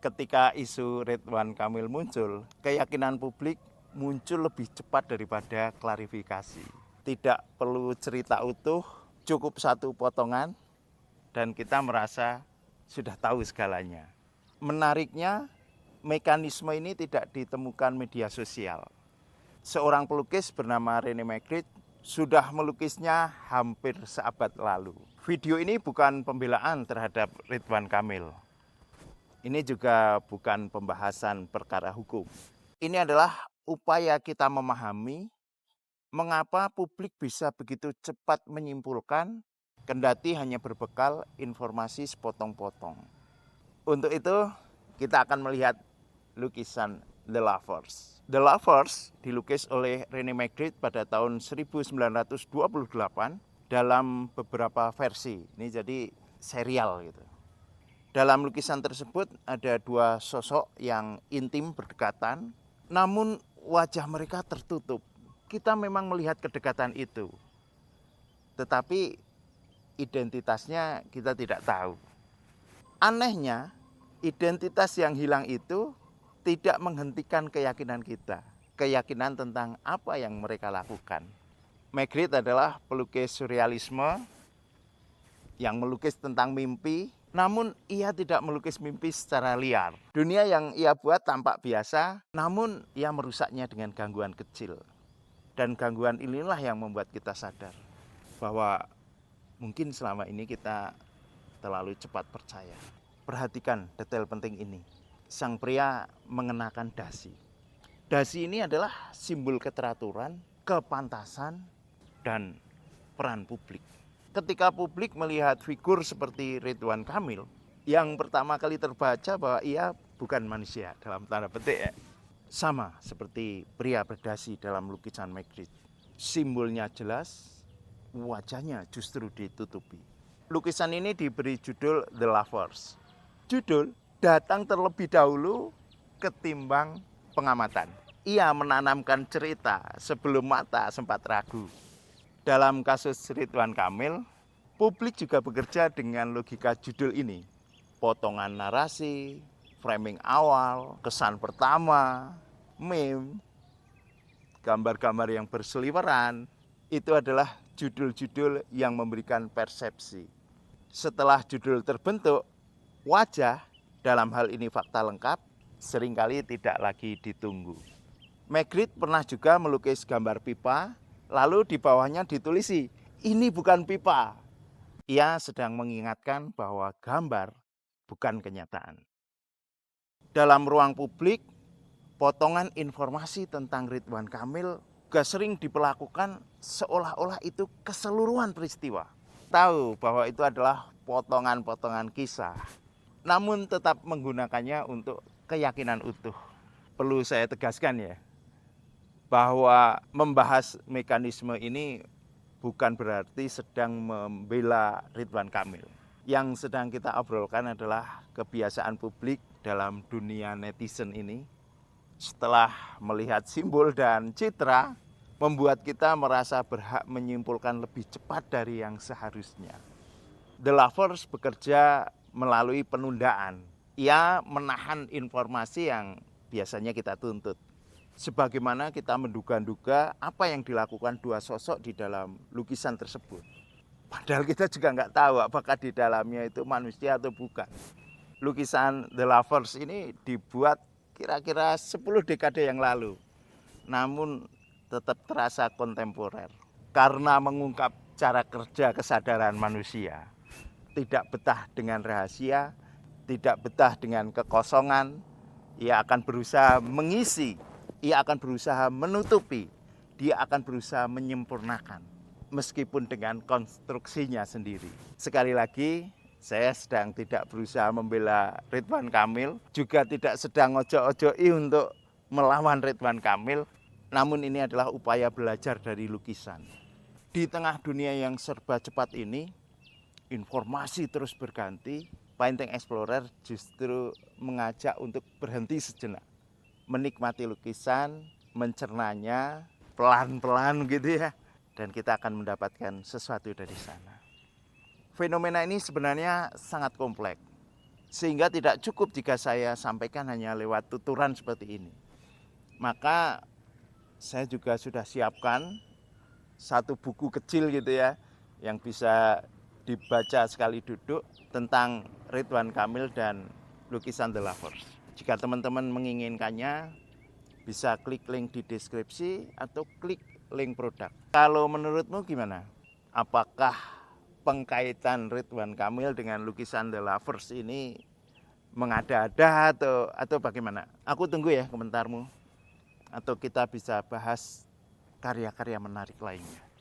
Ketika isu Ridwan Kamil muncul, keyakinan publik muncul lebih cepat daripada klarifikasi. Tidak perlu cerita utuh, cukup satu potongan, dan kita merasa sudah tahu segalanya. Menariknya, mekanisme ini tidak ditemukan media sosial. Seorang pelukis bernama René Magritte sudah melukisnya hampir seabad lalu. Video ini bukan pembelaan terhadap Ridwan Kamil. Ini juga bukan pembahasan perkara hukum. Ini adalah upaya kita memahami mengapa publik bisa begitu cepat menyimpulkan kendati hanya berbekal informasi sepotong-potong. Untuk itu, kita akan melihat lukisan The Lovers. The Lovers dilukis oleh René Magritte pada tahun 1928 dalam beberapa versi. Ini jadi serial gitu. Dalam lukisan tersebut ada dua sosok yang intim berdekatan, namun wajah mereka tertutup. Kita memang melihat kedekatan itu, tetapi identitasnya kita tidak tahu. Anehnya, identitas yang hilang itu tidak menghentikan keyakinan kita, keyakinan tentang apa yang mereka lakukan. Magritte adalah pelukis surrealisme yang melukis tentang mimpi, namun ia tidak melukis mimpi secara liar. Dunia yang ia buat tampak biasa, namun ia merusaknya dengan gangguan kecil. Dan gangguan inilah yang membuat kita sadar bahwa mungkin selama ini kita terlalu cepat percaya. Perhatikan detail penting ini. Sang pria mengenakan dasi. Dasi ini adalah simbol keteraturan, kepantasan, dan peran publik. Ketika publik melihat figur seperti Ridwan Kamil, yang pertama kali terbaca bahwa ia bukan manusia, dalam tanda petik ya. Sama seperti pria berdasi dalam lukisan Magritte. Simbolnya jelas, wajahnya justru ditutupi. Lukisan ini diberi judul The Lovers. Judul datang terlebih dahulu ketimbang pengamatan. Ia menanamkan cerita sebelum mata sempat ragu. Dalam kasus Ridwan Kamil, publik juga bekerja dengan logika judul ini. Potongan narasi, framing awal, kesan pertama, meme, gambar-gambar yang berseliweran, itu adalah judul-judul yang memberikan persepsi. Setelah judul terbentuk, wajah, dalam hal ini fakta lengkap, seringkali tidak lagi ditunggu. Magritte pernah juga melukis gambar pipa, lalu di bawahnya ditulisi, ini bukan pipa. Ia sedang mengingatkan bahwa gambar bukan kenyataan. Dalam ruang publik, potongan informasi tentang Ridwan Kamil juga sering diperlakukan seolah-olah itu keseluruhan peristiwa. Tahu bahwa itu adalah potongan-potongan kisah, namun tetap menggunakannya untuk keyakinan utuh. Perlu saya tegaskan ya, bahwa membahas mekanisme ini bukan berarti sedang membela Ridwan Kamil. Yang sedang kita obrolkan adalah kebiasaan publik dalam dunia netizen ini. Setelah melihat simbol dan citra, membuat kita merasa berhak menyimpulkan lebih cepat dari yang seharusnya. The Lovers bekerja melalui penundaan. Ia menahan informasi yang biasanya kita tuntut. Sebagaimana kita menduga-duga apa yang dilakukan dua sosok di dalam lukisan tersebut. Padahal kita juga nggak tahu apakah di dalamnya itu manusia atau bukan. Lukisan The Lovers ini dibuat kira-kira 10 dekade yang lalu. Namun tetap terasa kontemporer. Karena mengungkap cara kerja kesadaran manusia. Tidak betah dengan rahasia, tidak betah dengan kekosongan. Ia akan berusaha mengisi, ia akan berusaha menutupi, dia akan berusaha menyempurnakan, meskipun dengan konstruksinya sendiri. Sekali lagi, saya sedang tidak berusaha membela Ridwan Kamil, juga tidak sedang ojo-ojoi untuk melawan Ridwan Kamil, namun ini adalah upaya belajar dari lukisan. Di tengah dunia yang serba cepat ini, informasi terus berganti, Painting Explorer justru mengajak untuk berhenti sejenak. Menikmati lukisan, mencernanya pelan-pelan gitu ya. Dan kita akan mendapatkan sesuatu dari sana. Fenomena ini sebenarnya sangat kompleks. Sehingga tidak cukup jika saya sampaikan hanya lewat tuturan seperti ini. Maka saya juga sudah siapkan satu buku kecil gitu ya, yang bisa dibaca sekali duduk tentang Ridwan Kamil dan lukisan The Lovers. Jika teman-teman menginginkannya, bisa klik link di deskripsi atau klik link produk. Kalau menurutmu gimana? Apakah pengkaitan Ridwan Kamil dengan lukisan The Lovers ini mengada-ada atau bagaimana? Aku tunggu ya komentarmu. Atau kita bisa bahas karya-karya menarik lainnya.